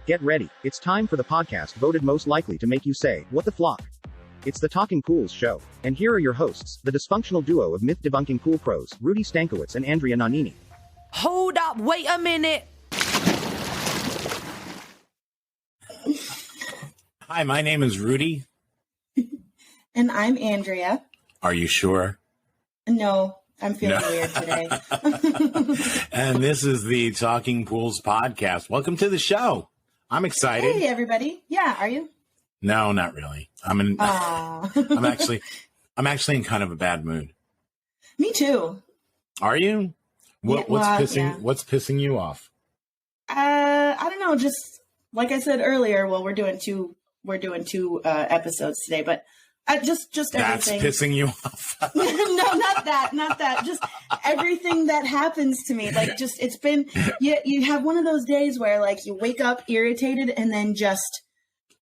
Get ready, it's time for the podcast voted most likely to make you say, what the flock? It's the Talking Pools show. And here are your hosts, the dysfunctional duo of myth-debunking pool pros, Rudy Stankiewicz and Andrea Nannini. Hold up, wait a minute. Hi, my name is Rudy. And I'm Andrea. Are you sure? No, I'm feeling weird today. And this is the Talking Pools podcast. Welcome to the show. I'm excited. Hey, everybody. Yeah, are you? No, not really. I'm actually in kind of a bad mood. Me too. Are you? What's pissing you off? I don't know. Just like I said earlier. Well, we're doing two episodes today, but just everything. That's pissing you off. No, not that. Just everything that happens to me. Like, just it's been. You have one of those days where like you wake up irritated, and then just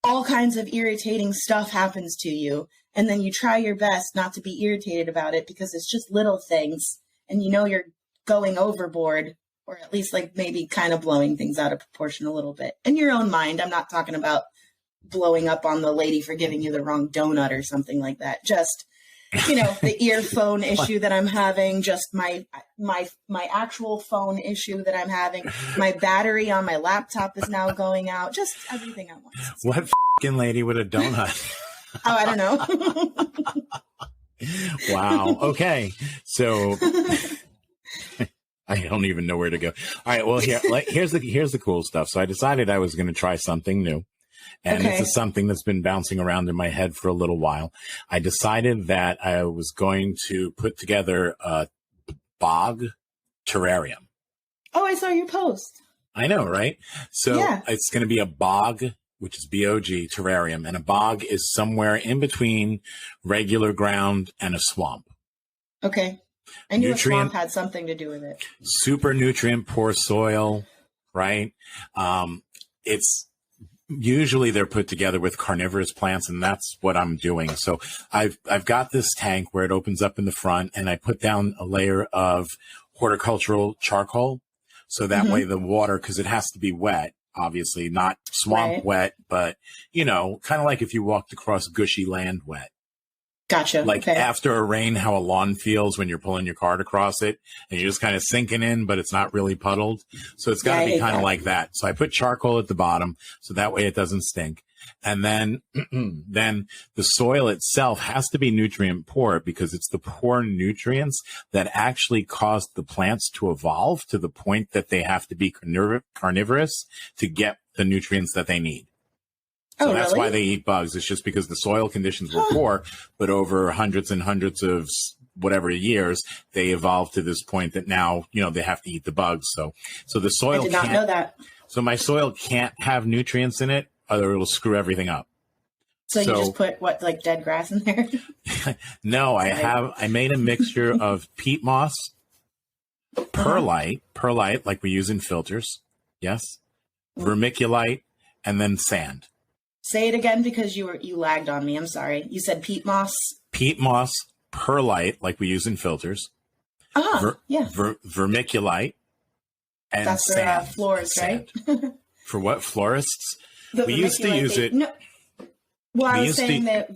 all kinds of irritating stuff happens to you, and then you try your best not to be irritated about it because it's just little things, and you know you're going overboard, or at least like maybe kind of blowing things out of proportion a little bit in your own mind. I'm not talking about blowing up on the lady for giving you the wrong donut or something like that. Just, the earphone issue that I'm having, just my actual phone issue that I'm having. My battery on my laptop is now going out. Just everything at once. What f***ing lady with a donut? Oh, I don't know. Wow. Okay. So I don't even know where to go. All right. Well, here's the cool stuff. So I decided I was going to try something new. And This is something that's been bouncing around in my head for a little while. I decided that I was going to put together a Bog Terrarium. Oh, I saw your post. I know, right? So It's going to be a bog, which is B-O-G, terrarium. And a bog is somewhere in between regular ground and a swamp. Okay. I knew a swamp had something to do with it. Super nutrient poor soil, right? It's usually they're put together with carnivorous plants, and that's what I'm doing. So I've got this tank where it opens up in the front, and I put down a layer of horticultural charcoal. So that way the water, because it has to be wet, obviously not swamp wet, but kind of like if you walked across gushy land wet. Gotcha. Like after a rain, how a lawn feels when you're pulling your cart across it and you're just kind of sinking in, but it's not really puddled. So it's got to be kind of like that. So I put charcoal at the bottom so that way it doesn't stink. And then, then the soil itself has to be nutrient poor because it's the poor nutrients that actually cause the plants to evolve to the point that they have to be carnivorous to get the nutrients that they need. So that's why they eat bugs. It's just because the soil conditions were poor, but over hundreds and hundreds of whatever years, they evolved to this point that now, they have to eat the bugs. So the soil I did not know that. So my soil can't have nutrients in it, or it'll screw everything up. So you just put like dead grass in there? No, I made a mixture of peat moss, perlite, like we use in filters. Yes. Vermiculite, and then sand. Say it again because you lagged on me. I'm sorry. You said peat moss. Peat moss, perlite, like we use in filters. Vermiculite, and that's sand. For florists, right? For what, florists? We used to use it. No. Well, I was saying that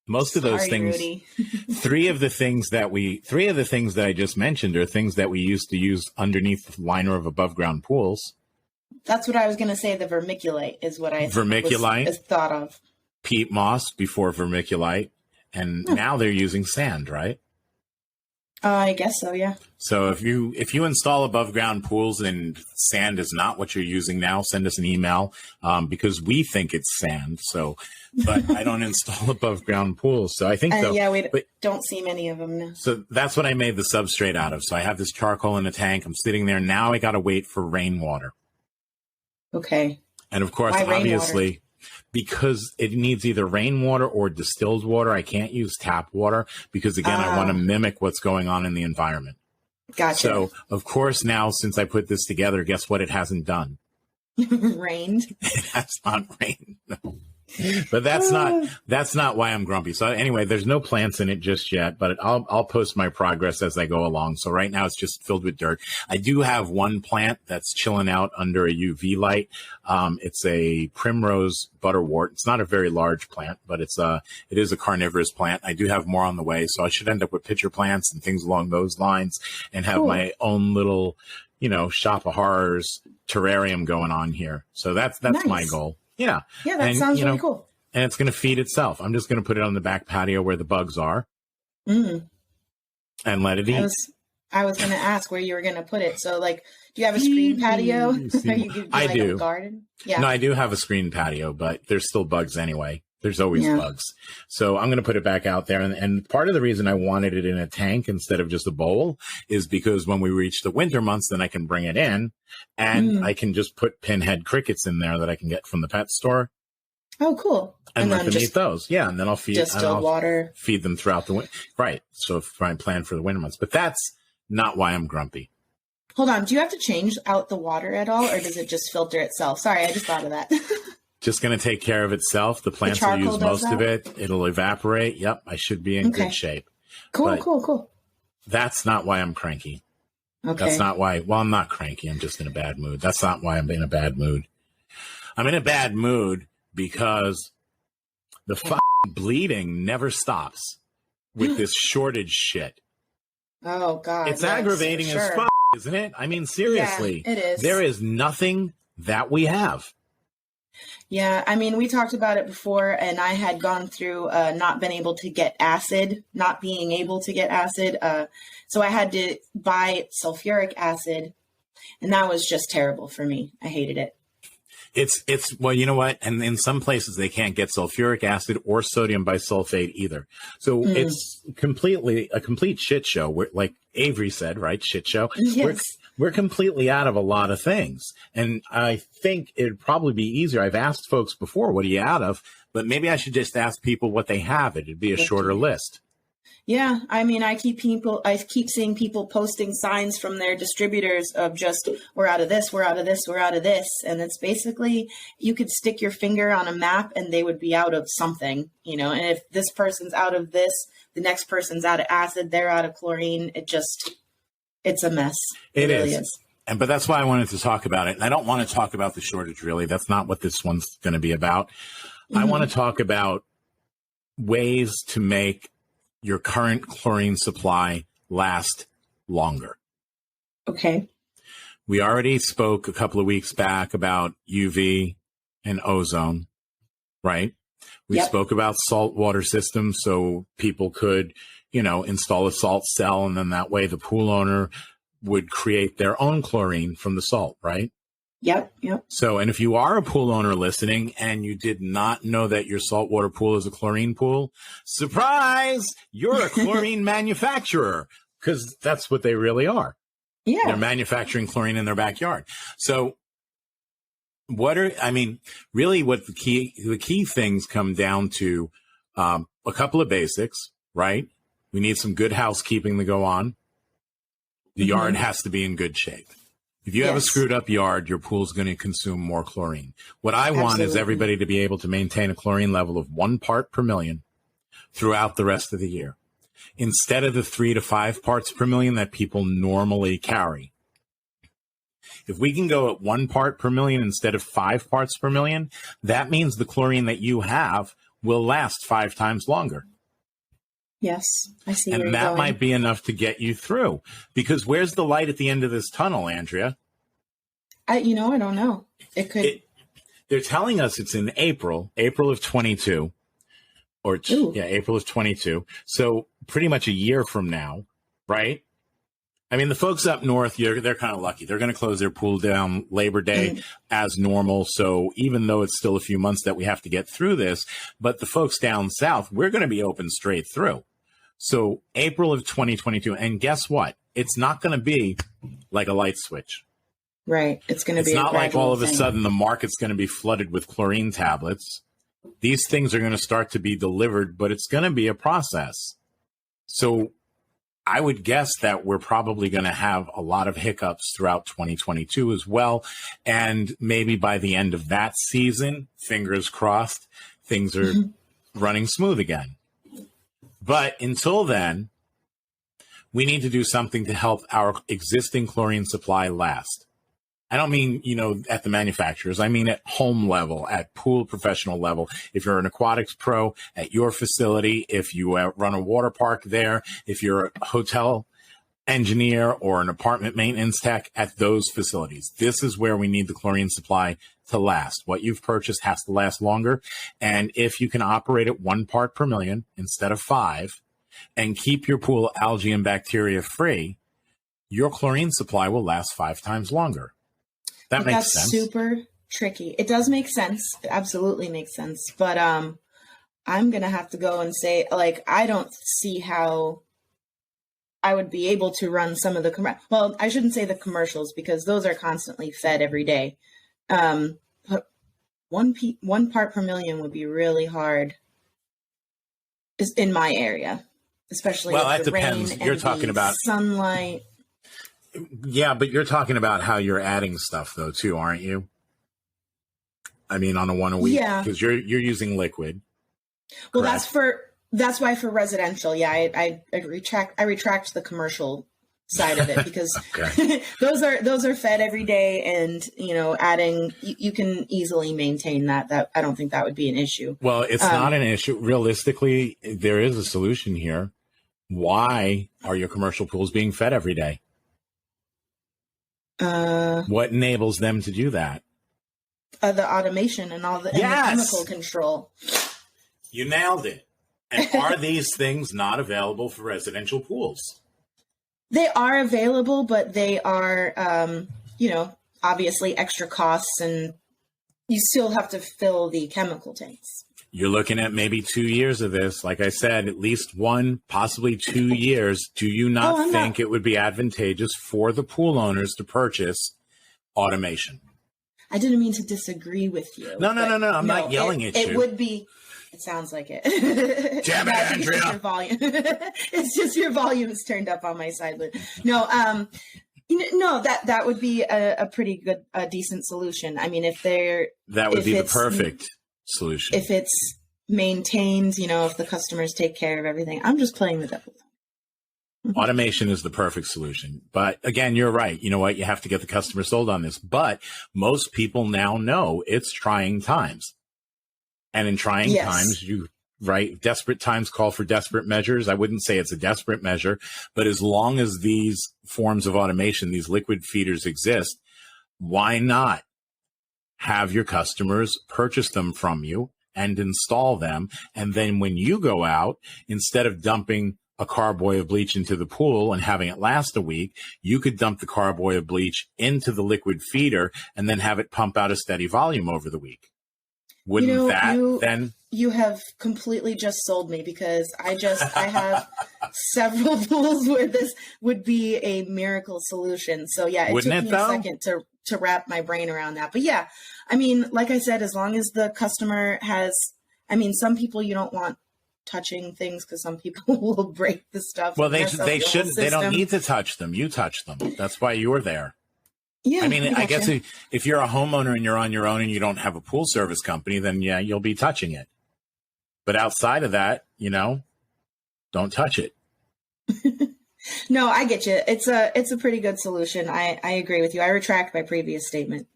most of those things. Rudy. three of the things that I just mentioned are things that we used to use underneath the liner of above ground pools. That's what I was going to say. The vermiculite is what I was thought of. Peat moss before vermiculite, and now they're using sand, right? I guess so, yeah. So if you install above ground pools and sand is not what you're using now, send us an email because we think it's sand. So, but I don't install above ground pools, so I think so. Yeah, we don't see many of them now. So that's what I made the substrate out of. So I have this charcoal in a tank. I'm sitting there now. I got to wait for rainwater. Okay. And of course, obviously, because it needs either rainwater or distilled water, I can't use tap water because, again, I want to mimic what's going on in the environment. Gotcha. So, of course, now since I put this together, guess what it hasn't done? Rained? It has not rained. No. But that's not why I'm grumpy. So anyway, there's no plants in it just yet, but I'll post my progress as I go along. So right now it's just filled with dirt. I do have one plant that's chilling out under a UV light. It's a primrose butterwort. It's not a very large plant, but it is a carnivorous plant. I do have more on the way. So I should end up with pitcher plants and things along those lines and have my own little, shop of horrors terrarium going on here. So that's nice. My goal. Yeah. Yeah, that sounds really cool. And it's going to feed itself. I'm just going to put it on the back patio where the bugs are and let it eat. I was going to ask where you were going to put it. So, do you have a screen patio? I do. A garden? Yeah. No, I do have a screen patio, but there's still bugs anyway. There's always bugs. So I'm going to put it back out there. And part of the reason I wanted it in a tank instead of just a bowl is because when we reach the winter months, then I can bring it in and I can just put pinhead crickets in there that I can get from the pet store. Oh, cool. And let them eat those. Yeah. And then I'll feed water. Feed them throughout the winter. Right. So if I plan for the winter months, but that's not why I'm grumpy. Hold on. Do you have to change out the water at all or does it just filter itself? Sorry, I just thought of that. Just going to take care of itself. The plants will use most of it. It'll evaporate. Yep. I should be in good shape. Cool. That's not why I'm cranky. Okay. That's not why. Well, I'm not cranky. I'm just in a bad mood. That's not why I'm in a bad mood. I'm in a bad mood because the bleeding never stops with this shortage shit. Oh, God. It's aggravating as fuck, isn't it? I mean, seriously. Yeah, it is. There is nothing that we have. Yeah, I mean, we talked about it before, and I had gone through not being able to get acid. So I had to buy sulfuric acid, and that was just terrible for me. I hated it. Well, you know what? And in some places they can't get sulfuric acid or sodium bisulfate either. So it's a complete shit show. Like Avery said, right? Shit show. Yes. We're completely out of a lot of things. And I think it'd probably be easier. I've asked folks before, what are you out of? But maybe I should just ask people what they have. It'd be a shorter list. Yeah, I mean, I keep seeing people posting signs from their distributors of just, we're out of this, we're out of this, we're out of this. And it's basically, you could stick your finger on a map and they would be out of something, and if this person's out of this, the next person's out of acid, they're out of chlorine. It's a mess. It really is. But that's why I wanted to talk about it. And I don't want to talk about the shortage, really. That's not what this one's going to be about. I want to talk about ways to make your current chlorine supply last longer. Okay. We already spoke a couple of weeks back about UV and ozone, right? We spoke about saltwater systems so people could, install a salt cell and then that way the pool owner would create their own chlorine from the salt, right? Yep. So, and if you are a pool owner listening and you did not know that your saltwater pool is a chlorine pool, surprise, you're a chlorine manufacturer, because that's what they really are. Yeah. They're manufacturing chlorine in their backyard. So really what the key things come down to, a couple of basics, right? We need some good housekeeping to go on. The yard has to be in good shape. If you have a screwed up yard, your pool's going to consume more chlorine. What I want is everybody to be able to maintain a chlorine level of 1 part per million throughout the rest of the year, instead of the 3 to 5 parts per million that people normally carry. If we can go at 1 part per million instead of 5 parts per million, that means the chlorine that you have will last 5 times longer. Yes, I see. And that might be enough to get you through. Because where's the light at the end of this tunnel, Andrea? I don't know. It could. They're telling us it's in April of 22. April of 22. So pretty much a year from now, right? I mean, the folks up north, they're kind of lucky. They're going to close their pool down Labor Day as normal. So even though it's still a few months that we have to get through this, but the folks down south, we're going to be open straight through. So April of 2022. And guess what? It's not going to be like a light switch. Right. It's going to be. It's not like all of a sudden the market's going to be flooded with chlorine tablets. These things are going to start to be delivered, but it's going to be a process. So I would guess that we're probably going to have a lot of hiccups throughout 2022 as well. And maybe by the end of that season, fingers crossed, things are running smooth again. But until then, we need to do something to help our existing chlorine supply last. I don't mean, at the manufacturers. I mean at home level, at pool professional level. If you're an aquatics pro at your facility, if you run a water park there, if you're a hotel engineer or an apartment maintenance tech at those facilities, this is where we need the chlorine supply to last. What you've purchased has to last longer. And if you can operate at 1 part per million instead of 5 and keep your pool algae and bacteria free, your chlorine supply will last 5 times longer. That makes sense. That's super tricky. It does make sense. It absolutely makes sense. But I'm going to have to go and say, I don't see how I would be able to run some of the well, I shouldn't say the commercials because those are constantly fed every day. But 1 part per million would be really hard in my area, especially with that the depends. rain You're and talking the about sunlight. Yeah, but you're talking about how you're adding stuff though too, aren't you? I mean, on a 1 a week, because you're using liquid. Well, correct? that's why for residential, I retract the commercial side of it because those are fed every day, and adding you can easily maintain that. I don't think that would be an issue. Well, it's not an issue. Realistically, there is a solution here. Why are your commercial pools being fed every day? What enables them to do that? The automation and all and the chemical control. You nailed it. And are these things not available for residential pools? They are available, but they are, obviously extra costs, and you still have to fill the chemical tanks. You're looking at maybe 2 years of this. Like I said, at least 1, possibly 2 years. Do you not think it would be advantageous for the pool owners to purchase automation? I didn't mean to disagree with you. No. I'm not yelling at you. It would be. It sounds like it. Damn it, Andrea. It's just your volume. It's just your volume is turned up on my side. But no, that would be a pretty good, decent solution. I mean, that would be the perfect solution. If it's maintained, if the customers take care of everything. I'm just playing the devil. Automation is the perfect solution. But again, you're right. You know what? You have to get the customer sold on this. But most people now know it's trying times. And in trying times, desperate times call for desperate measures. I wouldn't say it's a desperate measure, but as long as these forms of automation, these liquid feeders exist, why not have your customers purchase them from you and install them? And then when you go out, instead of dumping a carboy of bleach into the pool and having it last a week, you could dump the carboy of bleach into the liquid feeder and then have it pump out a steady volume over the week. Wouldn't then? You have completely just sold me because I have several pools where this would be a miracle solution. So it took me a second to wrap my brain around that. But I mean, like I said, as long as the customer has, some people you don't want touching things because some people will break the stuff. Well, they shouldn't. They don't need to touch them. You touch them. That's why you're there. Yeah, I guess if you're a homeowner and you're on your own and you don't have a pool service company, then you'll be touching it. But outside of that, don't touch it. No, I get you. It's a pretty good solution. I agree with you. I retract my previous statement.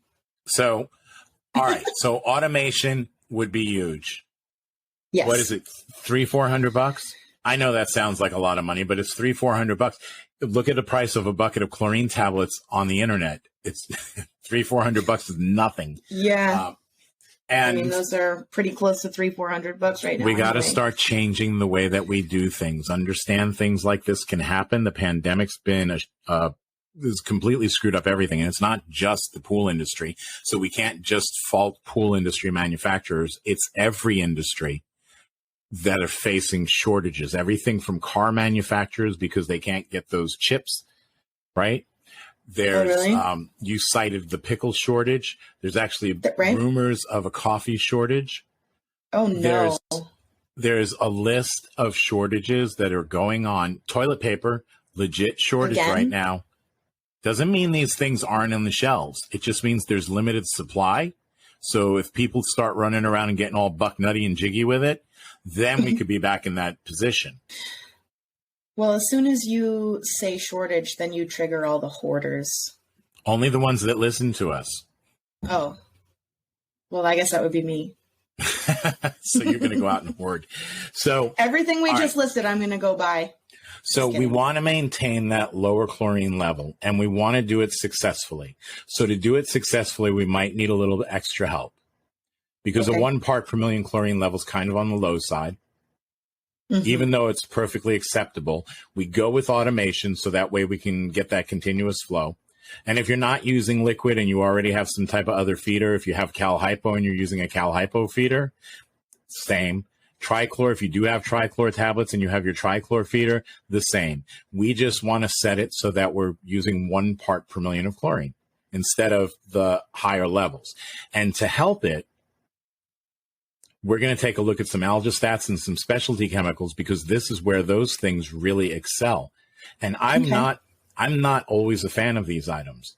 So, all right. So automation would be huge. Yes. What is it? $300-400? I know that sounds like a lot of money, but it's $300-400. Look at the price of a bucket of chlorine tablets on the internet. It's $300-400 is nothing. Yeah. And those are pretty close to $300-400 right now. We got to start changing the way that we do things. Understand things like this can happen. The pandemic's been has completely screwed up everything. And it's not just the pool industry. So we can't just fault pool industry manufacturers. It's every industry that are facing shortages. Everything from car manufacturers because they can't get those chips, right? There's, you cited the pickle shortage. There's actually rumors of a coffee shortage. Oh, no. There's a list of shortages that are going on. Toilet paper, legit shortage right now. Doesn't mean these things aren't on the shelves. It just means there's limited supply. So if people start running around and getting all buck nutty and jiggy with it, then we could be back in that position. Well, as soon as you say shortage, then you trigger all the hoarders. Only the ones that listen to us. Oh. Well, I guess that would be me. So you're going to go out and hoard. So everything we just listed, I'm going to go buy. So we want to maintain that lower chlorine level, and we want to do it successfully. So to do it successfully, we might need a little extra help, because a 1 part per million chlorine level is kind of on the low side. Even though it's perfectly acceptable, we go with automation so that way we can get that continuous flow. And if you're not using liquid and you already have some type of other feeder, if you have cal hypo and you're using a cal hypo feeder, same. Trichlor, if you do have trichlor tablets and you have your trichlor feeder, the same. We just want to set it so that we're using 1 part per million of chlorine instead of the higher levels. And to help it, we're going to take a look at some algistats and some specialty chemicals, because this is where those things really excel. And I'm not always a fan of these items.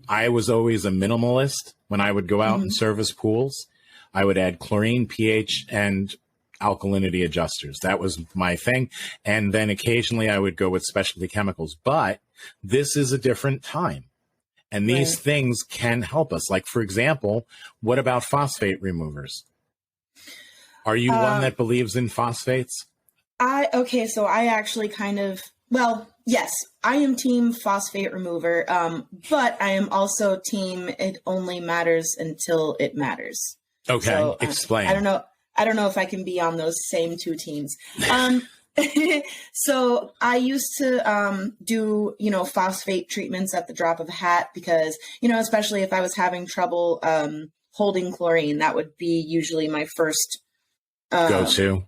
I was always a minimalist when I would go out and service pools. I would add chlorine, pH, and alkalinity adjusters. That was my thing. And then occasionally I would go with specialty chemicals. But this is a different time. And these things can help us. Like, for example, what about phosphate removers? Are you one that believes in phosphates? So I actually yes, I am team phosphate remover, but I am also team it only matters until it matters. Okay, so, explain. I don't know if I can be on those same two teams. So I used to do, phosphate treatments at the drop of a hat because, especially if I was having trouble holding chlorine, that would be usually my first go-to.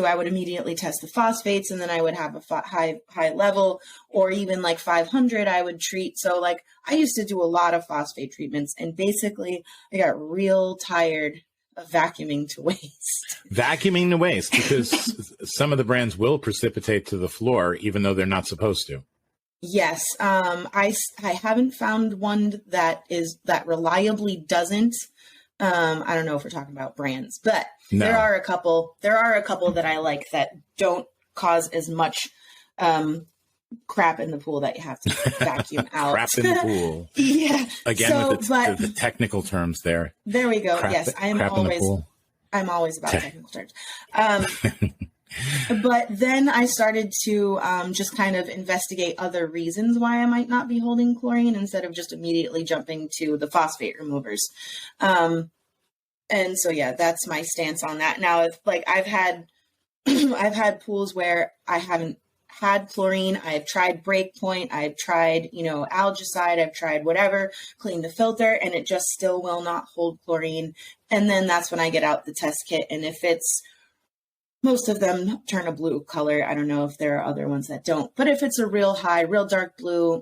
I would immediately test the phosphates, and then I would have a high level, or even like 500 I would treat. So I used to do a lot of phosphate treatments, and basically I got real tired of vacuuming to waste. Vacuuming to waste, because some of the brands will precipitate to the floor, even though they're not supposed to. Yes. I haven't found one that reliably doesn't. I don't know if we're talking about brands, but no. There are a couple that I like that don't cause as much crap in the pool that you have to vacuum out. Crap in the pool. Yeah. Again, with the technical terms there. There we go. Yes, I'm always about technical terms. But then I started to just kind of investigate other reasons why I might not be holding chlorine instead of just immediately jumping to the phosphate removers. And so, yeah, that's my stance on that. Now, if I've had pools where I haven't had chlorine, I've tried Breakpoint, I've tried, Algaecide, I've tried whatever, clean the filter, and it just still will not hold chlorine. And then that's when I get out the test kit. And if most of them turn a blue color. I don't know if there are other ones that don't. But if it's a real high, real dark blue,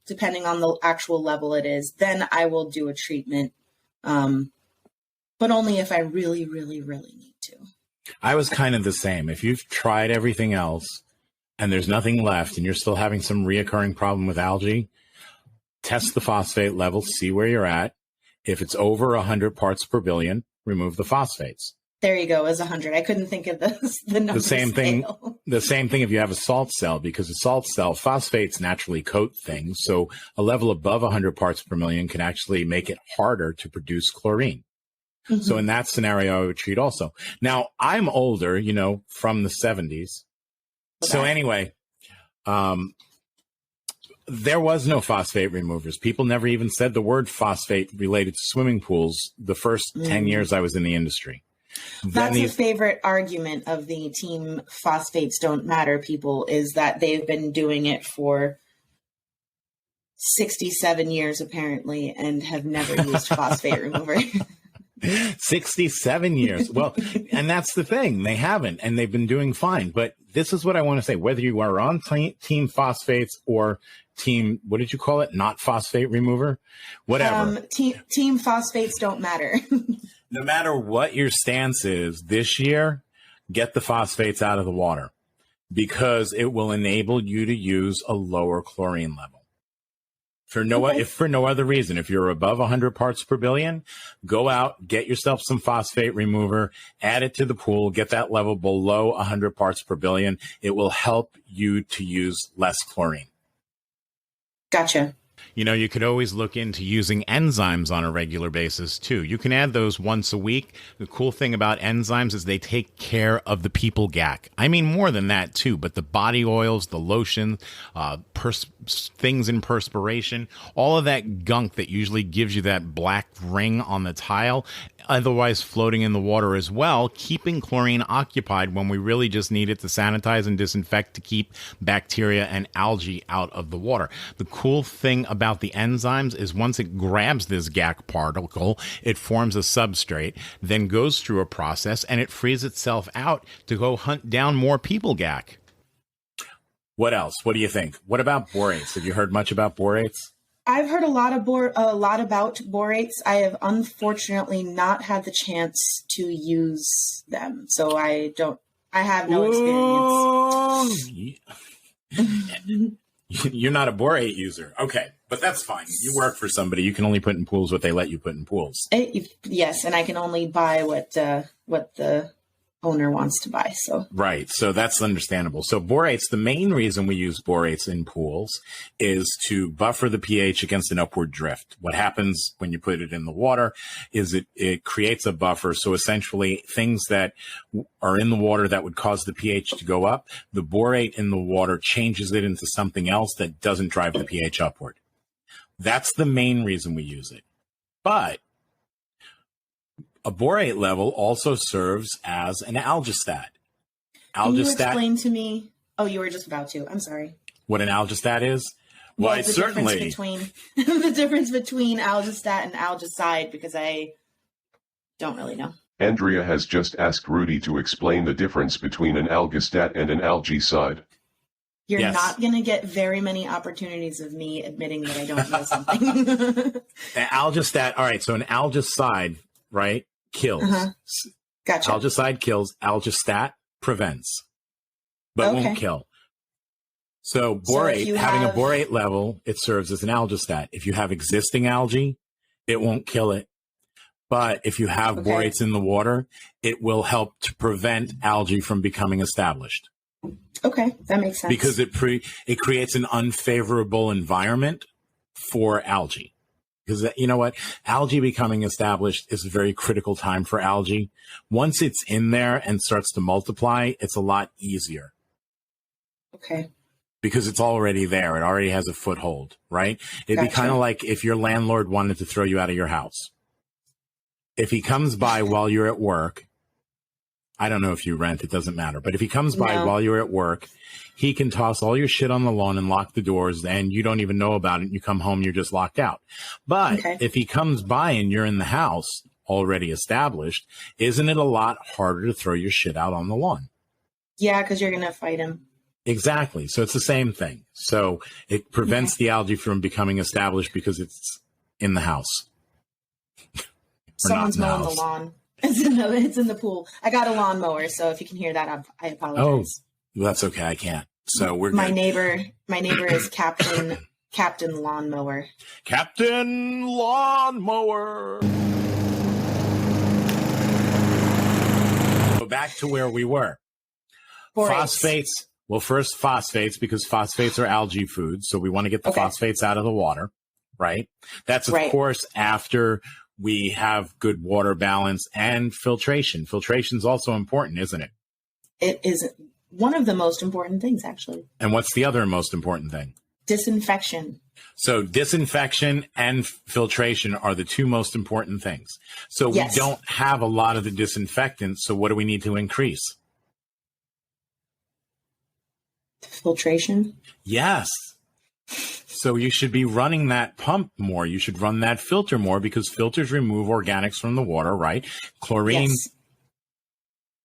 depending on the actual level it is, then I will do a treatment. But only if I really, really, really need to. I was kind of the same. If you've tried everything else and there's nothing left and you're still having some reoccurring problem with algae, test the phosphate level, see where you're at. If it's over 100 parts per billion, remove the phosphates. There you go, as 100. I couldn't think of the number. The same thing if you have a salt cell, because a salt cell, phosphates naturally coat things. So a level above 100 parts per million can actually make it harder to produce chlorine. Mm-hmm. So in that scenario, I would treat also. Now, I'm older, from the 70s. Okay. So anyway, there was no phosphate removers. People never even said the word phosphate related to swimming pools the first 10 years I was in the industry. That's a favorite argument of the team phosphates don't matter people, is that they've been doing it for 67 years apparently and have never used phosphate remover. 67 years. Well, and that's the thing. They haven't, and they've been doing fine. But this is what I want to say. Whether you are on team phosphates or team, what did you call it? Not phosphate remover? Whatever. Team phosphates don't matter. No matter what your stance is this year, get the phosphates out of the water, because it will enable you to use a lower chlorine level. If for no other reason, if you're above 100 parts per billion, go out, get yourself some phosphate remover, add it to the pool, get that level below 100 parts per billion. It will help you to use less chlorine. Gotcha. You know, you could always look into using enzymes on a regular basis, too. You can add those once a week. The cool thing about enzymes is they take care of the people gack. I mean, more than that, too, but the body oils, the lotion, things in perspiration, all of that gunk that usually gives you that black ring on the tile, otherwise floating in the water as well, keeping chlorine occupied when we really just need it to sanitize and disinfect to keep bacteria and algae out of the water. The cool thing about the enzymes is once it grabs this GAC particle, it forms a substrate, then goes through a process, and it frees itself out to go hunt down more people GAC. What else? What do you think? What about borates? Have you heard much about borates? I've heard a lot about borates. I have unfortunately not had the chance to use them, so I have no experience. You're not a borate user. Okay, but that's fine. You work for somebody. You can only put in pools what they let you put in pools. Yes, and I can only buy what the owner wants to buy. So right. So that's understandable. So borates, the main reason we use borates in pools is to buffer the pH against an upward drift. What happens when you put it in the water is it creates a buffer. So essentially things that are in the water that would cause the pH to go up, the borate in the water changes it into something else that doesn't drive the pH upward. That's the main reason we use it. But a borate level also serves as an algistat. Can you explain to me? Oh, you were just about to. I'm sorry. What an algistat is? Well, the difference between algistat and algaecide, because I don't really know. Andrea has just asked Rudy to explain the difference between an algaestat and an algaecide. You're not going to get very many opportunities of me admitting that I don't know something. An algistat. All right. So an algaecide, right, kills. Gotcha. Algaecide kills. Algistat prevents, but won't kill. So borate, having a borate level, it serves as an algistat. If you have existing algae, it won't kill it. But if you have borates in the water, it will help to prevent algae from becoming established. Okay, that makes sense. Because it creates an unfavorable environment for algae. Because you know what? Algae becoming established is a very critical time for algae. Once it's in there and starts to multiply, it's a lot easier. Okay. Because it's already there. It already has a foothold, right? It'd be kind of like if your landlord wanted to throw you out of your house. If he comes by while you're at work, I don't know if you rent, it doesn't matter. But if he comes by while you're at work, he can toss all your shit on the lawn and lock the doors, and you don't even know about it. You come home, you're just locked out. But if he comes by and you're in the house already established, isn't it a lot harder to throw your shit out on the lawn? Yeah, because you're going to fight him. Exactly. So it's the same thing. So it prevents the algae from becoming established because it's in the house. Someone's mowing the lawn. It's in the pool. I got a lawnmower, so if you can hear that, I apologize. Oh, that's okay. I can't. So we're my good. neighbor is Captain Lawnmower. Captain Lawnmower. Go back to where we were. Phosphates. Well, first phosphates, because phosphates are algae food, so we want to get the phosphates out of the water, right? That's of course after we have good water balance and filtration. Filtration is also important, isn't it? It is one of the most important things, actually. And what's the other most important thing? Disinfection. So disinfection and filtration are the two most important things. So we don't have a lot of the disinfectants. So what do we need to increase? Filtration? Yes. So you should be running that pump more. You should run that filter more because filters remove organics from the water, right? Chlorine,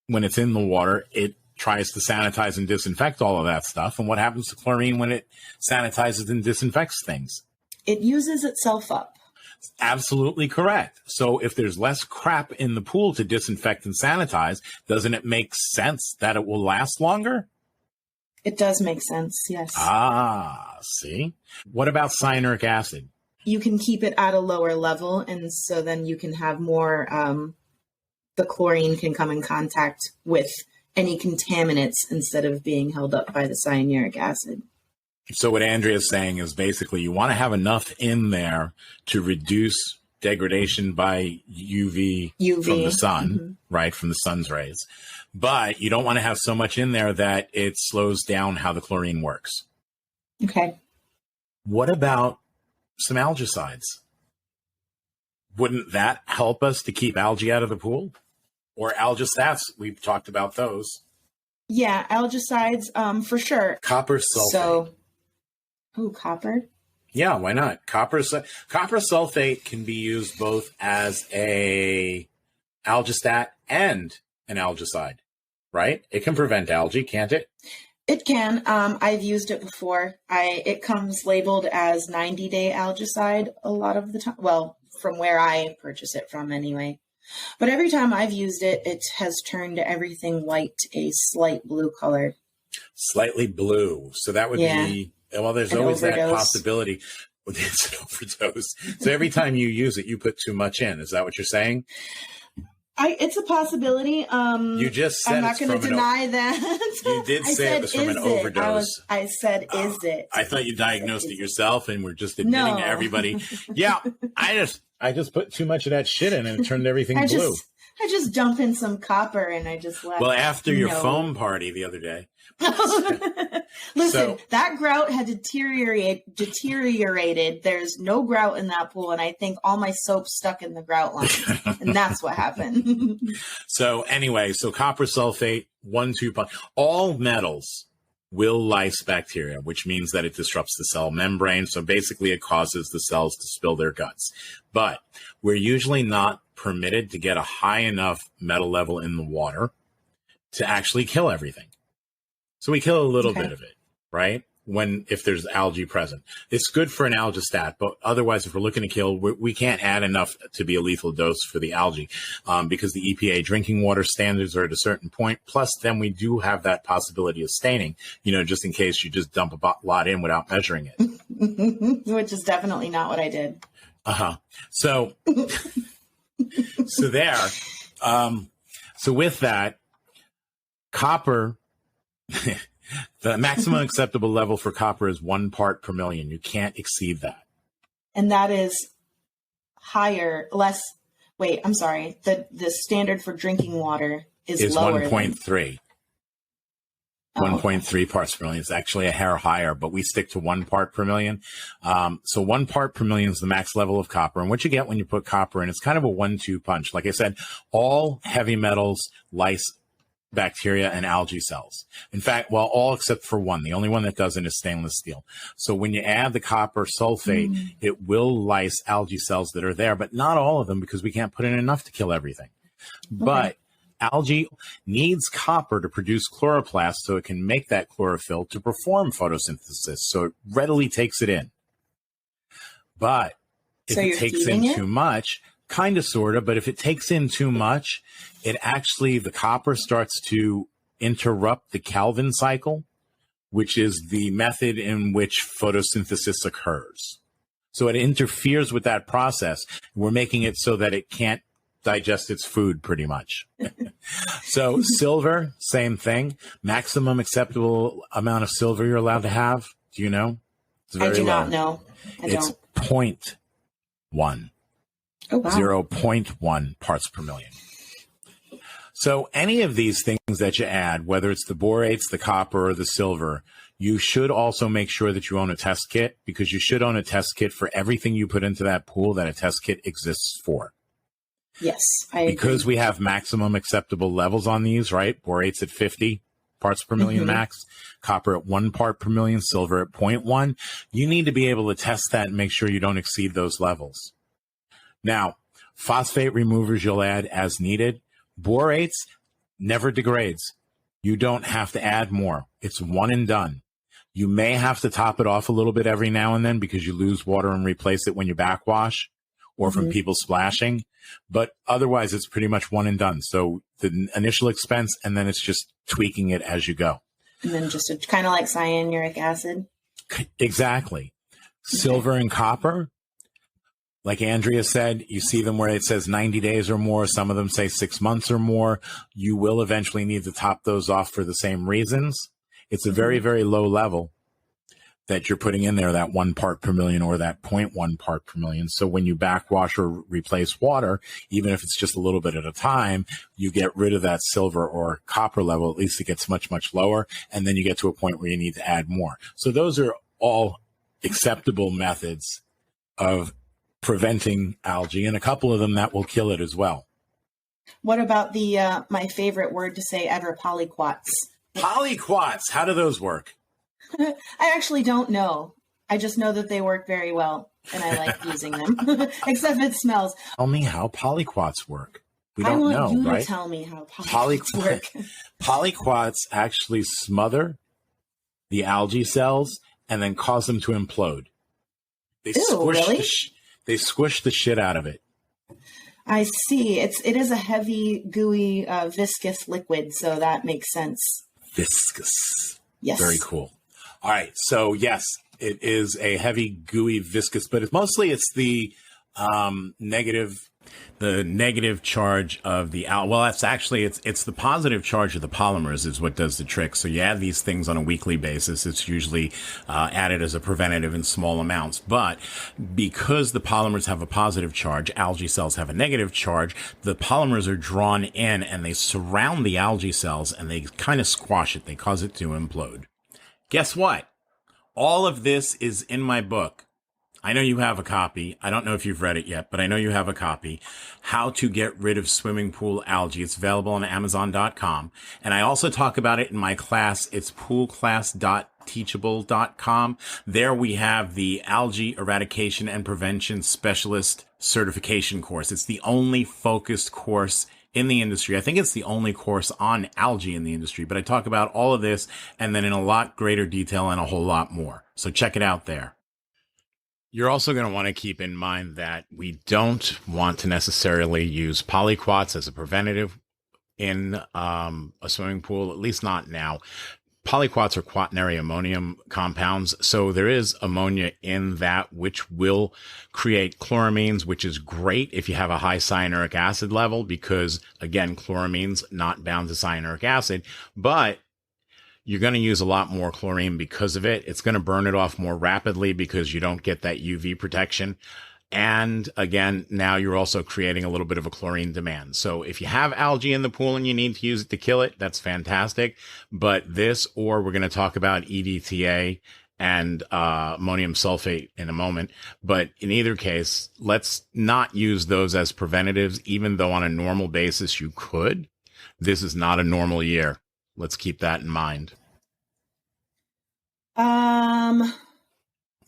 when it's in the water, it tries to sanitize and disinfect all of that stuff. And what happens to chlorine when it sanitizes and disinfects things? It uses itself up. Absolutely correct. So if there's less crap in the pool to disinfect and sanitize, doesn't it make sense that it will last longer? It does make sense, yes. See? What about cyanuric acid? You can keep it at a lower level, and so then you can have more, the chlorine can come in contact with any contaminants instead of being held up by the cyanuric acid. So what Andrea's saying is basically you want to have enough in there to reduce degradation by UV. From the sun, right? From the sun's rays. But you don't want to have so much in there that it slows down how the chlorine works. Okay. What about some algaecides? Wouldn't that help us to keep algae out of the pool? Or algaestats, we've talked about those. Yeah, algaecides, for sure. Copper sulfate. Copper? Yeah, why not? Copper sulfate can be used both as a algaestat and an algaecide, right? It can prevent algae, can't it? It can. I've used it before. It comes labeled as 90-day algaecide a lot of the time. Well, from where I purchase it from anyway. But every time I've used it, it has turned everything white, a slight blue color. Slightly blue. So that would be, well, there's always that possibility. It's an overdose. So every time you use it, you put too much in. Is that what you're saying? It's a possibility. You just said I'm not going to deny that. You did say it was from an overdose. I said, is it? I thought you diagnosed it yourself and were just admitting to everybody. Yeah, I just put too much of that shit in and it turned everything blue. I just dump in some copper and I just let. Well, after your foam party the other day. Listen, that grout had deteriorated. There's no grout in that pool, and I think all my soap stuck in the grout line, and that's what happened. So anyway, copper sulfate, 1-2 punch. All metals will lyse bacteria, which means that it disrupts the cell membrane. So basically it causes the cells to spill their guts. But we're usually not permitted to get a high enough metal level in the water to actually kill everything. So we kill a little bit of it, right? If there's algae present. It's good for an algaestat, but otherwise, if we're looking to kill, we can't add enough to be a lethal dose for the algae because the EPA drinking water standards are at a certain point. Plus, then we do have that possibility of staining, just in case you just dump a lot in without measuring it. Which is definitely not what I did. So with that, copper, the maximum acceptable level for copper is 1 part per million. You can't exceed that. And that is I'm sorry. The standard for drinking water is lower 1.3. 1.3 parts per million. It's actually a hair higher, but we stick to 1 part per million. So 1 part per million is the max level of copper. And what you get when you put copper in, it's kind of a 1-2 punch. Like I said, all heavy metals lyse bacteria and algae cells. In fact, all except for one. The only one that doesn't is stainless steel. So when you add the copper sulfate, it will lyse algae cells that are there, but not all of them because we can't put in enough to kill everything. Okay. But algae needs copper to produce chloroplast so it can make that chlorophyll to perform photosynthesis. So it readily takes it in. But if it takes in too much, kind of, sort of, but if it takes in too much, the copper starts to interrupt the Calvin cycle, which is the method in which photosynthesis occurs. So it interferes with that process. We're making it so that it can't digest its food pretty much. So silver, same thing. Maximum acceptable amount of silver you're allowed to have. Do you know? It's very I do low. not know. It's 0.1. Oh, wow. 0.1 parts per million. So any of these things that you add, whether it's the borates, the copper, or the silver, you should also make sure that you own a test kit, because you should own a test kit for everything you put into that pool that a test kit exists for. Yes, I agree. Because we have maximum acceptable levels on these, right? Borates at 50 parts per million max, copper at 1 part per million, silver at 0.1. You need to be able to test that and make sure you don't exceed those levels. Now, phosphate removers you'll add as needed. Borates never degrades. You don't have to add more. It's one and done. You may have to top it off a little bit every now and then because you lose water and replace it when you backwash or from people splashing. But otherwise, it's pretty much one and done. So the initial expense, and then it's just tweaking it as you go. And then just kind of like cyanuric acid. Exactly. Silver and copper, like Andrea said, you see them where it says 90 days or more. Some of them say 6 months or more. You will eventually need to top those off for the same reasons. It's a very, very low level that you're putting in there, that 1 part per million or that 0.1 part per million. So when you backwash or replace water, even if it's just a little bit at a time, you get rid of that silver or copper level. At least it gets much, much lower. And then you get to a point where you need to add more. So those are all acceptable methods of preventing algae, and a couple of them that will kill it as well. What about the my favorite word to say ever, polyquats? Polyquats, how do those work? I actually don't know. I just know that they work very well, and I like using them. Except it smells. Tell me how polyquats work. We I don't want know, you right? to tell me how polyquats work. Polyquats actually smother the algae cells and then cause them to implode. They they squish the shit out of it. I see. It is a heavy, gooey, viscous liquid, so that makes sense. Viscous. Yes. Very cool. All right. So yes, it is a heavy, gooey, viscous, but it's the negative charge of the well, that's actually it's the positive charge of the polymers is what does the trick. So you add these things on a weekly basis. It's usually added as a preventative in small amounts, but because the polymers have a positive charge, algae cells have a negative charge. The polymers are drawn in and they surround the algae cells and they kind of squash it. They cause it to implode. Guess what? All of this is in my book. I know you have a copy. I don't know if you've read it yet, but I know you have a copy. How to Get Rid of Swimming Pool Algae. It's available on Amazon.com. And I also talk about it in my class. It's poolclass.teachable.com. There we have the Algae Eradication and Prevention Specialist Certification course. It's the only focused course in the industry. I think it's the only course on algae in the industry, but I talk about all of this and then in a lot greater detail and a whole lot more. So check it out there. You're also going to want to keep in mind that we don't want to necessarily use polyquats as a preventative in a swimming pool, at least not now. Polyquats are quaternary ammonium compounds, so there is ammonia in that, which will create chloramines, which is great if you have a high cyanuric acid level, because, again, chloramines not bound to cyanuric acid, but you're going to use a lot more chlorine because of it. It's going to burn it off more rapidly because you don't get that UV protection. And again, now you're also creating a little bit of a chlorine demand. So if you have algae in the pool and you need to use it to kill it, that's fantastic. But this, or we're going to talk about EDTA and ammonium sulfate in a moment. But in either case, let's not use those as preventatives, even though on a normal basis you could. This is not a normal year. Let's keep that in mind.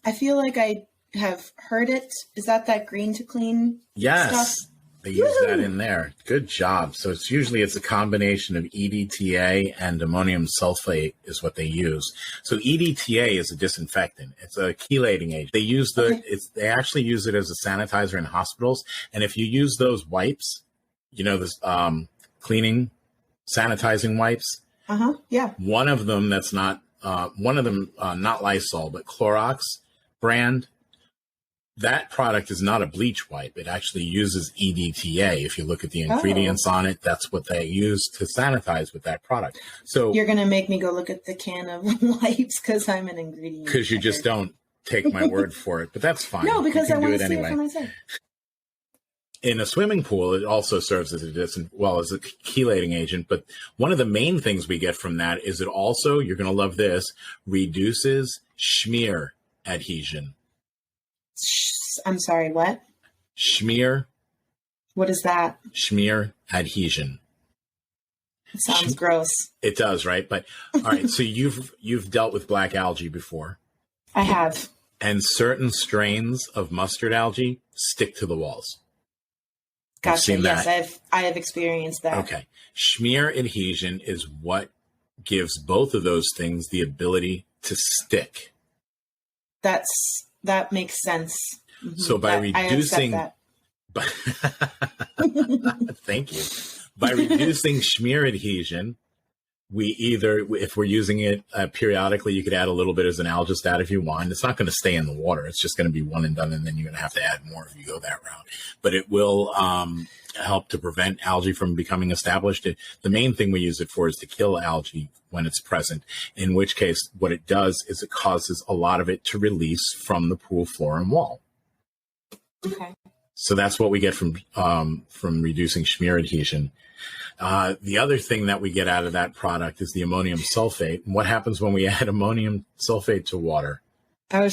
I feel like I have heard it. Is that green to clean Yes, stuff? they use that in there. Good job. So it's a combination of EDTA and ammonium sulfate is what they use. So EDTA is a disinfectant. It's a chelating agent. They actually use it as a sanitizer in hospitals. And if you use those wipes, this cleaning, sanitizing wipes. Yeah. One of them not Lysol, but Clorox brand. That product is not a bleach wipe. It actually uses EDTA. If you look at the ingredients on it, that's what they use to sanitize with that product. So you're going to make me go look at the can of wipes because I'm an ingredient. Because you just don't take my word for it, but that's fine. No, because I want to see anyway. it for myself. In a swimming pool, it also serves as a chelating agent. But one of the main things we get from that is it also, you're going to love this, reduces smear adhesion. I'm sorry, what? Smear. What is that? Smear adhesion. It sounds gross. It does, right? But all right, so you've dealt with black algae before. I have. And certain strains of mustard algae stick to the walls. Gotcha. Yes, I have experienced that. Okay. Smear adhesion is what gives both of those things the ability to stick. That makes sense. Mm-hmm. So by reducing, I thank you. By reducing smear adhesion, if we're using it periodically, you could add a little bit as an algistat if you want. It's not going to stay in the water. It's just going to be one and done, and then you're going to have to add more if you go that route. But it will help to prevent algae from becoming established. The main thing we use it for is to kill algae when it's present, in which case what it does is it causes a lot of it to release from the pool floor and wall. Okay. So that's what we get from reducing schmear adhesion. The other thing that we get out of that product is the ammonium sulfate. And what happens when we add ammonium sulfate to water? I'm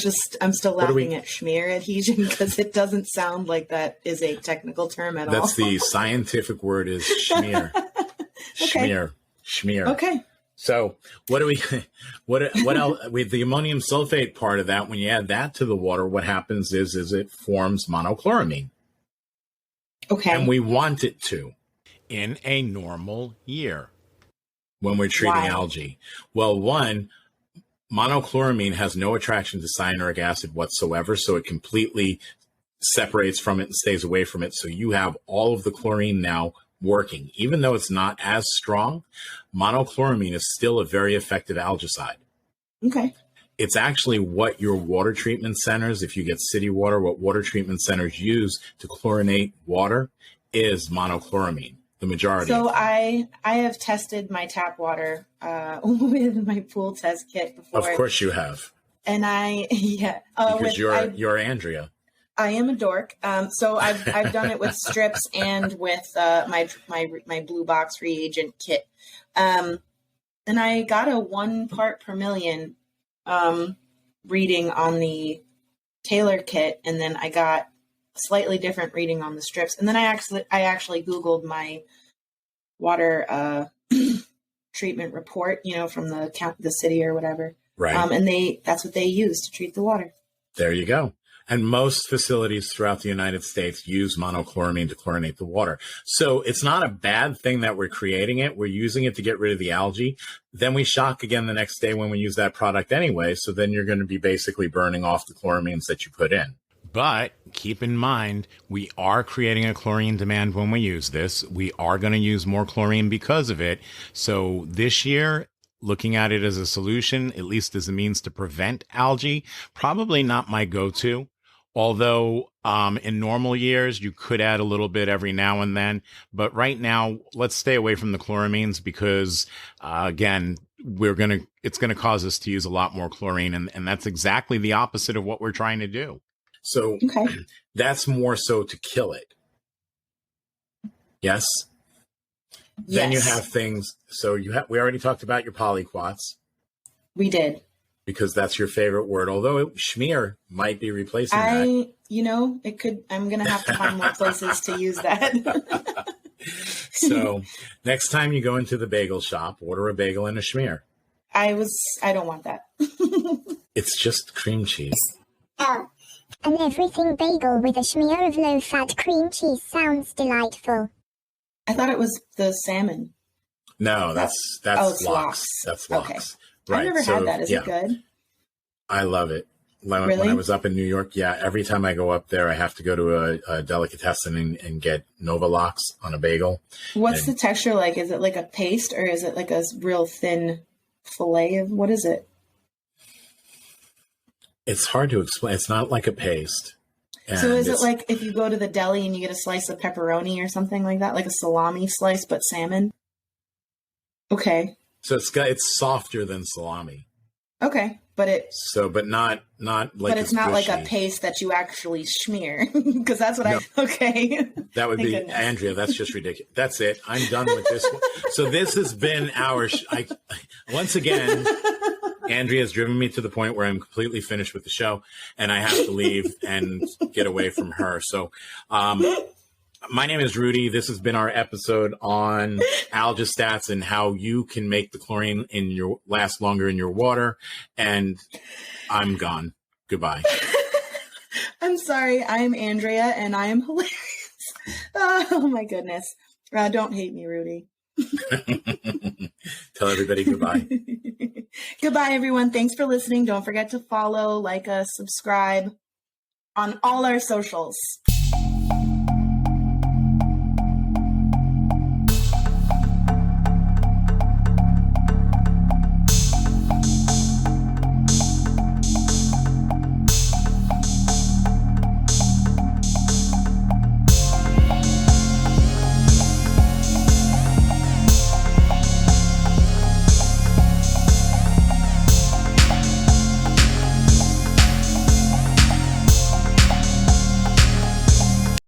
still laughing at schmear adhesion because it doesn't sound like that is a technical term at all. That's the scientific word is schmear. Okay. Schmear. Okay. So what else with the ammonium sulfate part of that, when you add that to the water, what happens is it forms monochloramine. Okay. And we want it to in a normal year when we're treating algae. Well, one, monochloramine has no attraction to cyanuric acid whatsoever, so it completely separates from it and stays away from it. So you have all of the chlorine now working. Even though it's not as strong, monochloramine is still a very effective algaecide. Okay. It's actually what your water treatment centers, if you get city water, what water treatment centers use to chlorinate water is monochloramine, the majority. So I have tested my tap water with my pool test kit before. Of course you have. And because you're Andrea. I am a dork. So I've done it with strips and with my blue box reagent kit. And I got a 1 part per million reading on the Taylor kit, and then I got a slightly different reading on the strips. And then I actually Googled my water treatment report, from the city or whatever. Right. And that's what they use to treat the water. There you go. And most facilities throughout the United States use monochloramine to chlorinate the water. So it's not a bad thing that we're creating it. We're using it to get rid of the algae. Then we shock again the next day when we use that product anyway. So then you're going to be basically burning off the chloramines that you put in. But keep in mind, we are creating a chlorine demand when we use this. We are going to use more chlorine because of it. So this year, looking at it as a solution, at least as a means to prevent algae, probably not my go-to. Although in normal years, you could add a little bit every now and then. But right now, let's stay away from the chloramines because, again, it's going to cause us to use a lot more chlorine. And that's exactly the opposite of what we're trying to do. So that's more so to kill it. Yes? Then you have things. So we already talked about your polyquats. We did. Because that's your favorite word, although schmear might be replacing that. It could. I'm going to have to find more places to use that. So next time you go into the bagel shop, order a bagel and a schmear. I don't want that. It's just cream cheese. Oh, an everything bagel with a schmear of low-fat cream cheese sounds delightful. I thought it was the salmon. No, that's lox. That's lox. Okay. Right. I've never had that. Is it good? I love it. Really? When I was up in New York, every time I go up there, I have to go to a delicatessen and get Nova Lox on a bagel. What's the texture like? Is it like a paste or is it like a real thin fillet of what is it? It's hard to explain. It's not like a paste. So is it like if you go to the deli and you get a slice of pepperoni or something like that, like a salami slice, but salmon? Okay. So it's softer than salami. Okay, but not like. But it's not like a paste that you actually schmear, because that's what Okay. That would be goodness. Andrea. That's just ridiculous. That's it. I'm done with this one. So this has been once again. Andrea has driven me to the point where I'm completely finished with the show, and I have to leave and get away from her. So. My name is Rudy. This has been our episode on algistats and how you can make the chlorine last longer in your water. And I'm gone. Goodbye. I'm sorry. I'm Andrea, and I am hilarious. Oh my goodness! Don't hate me, Rudy. Tell everybody goodbye. Goodbye, everyone. Thanks for listening. Don't forget to follow, like us, subscribe on all our socials.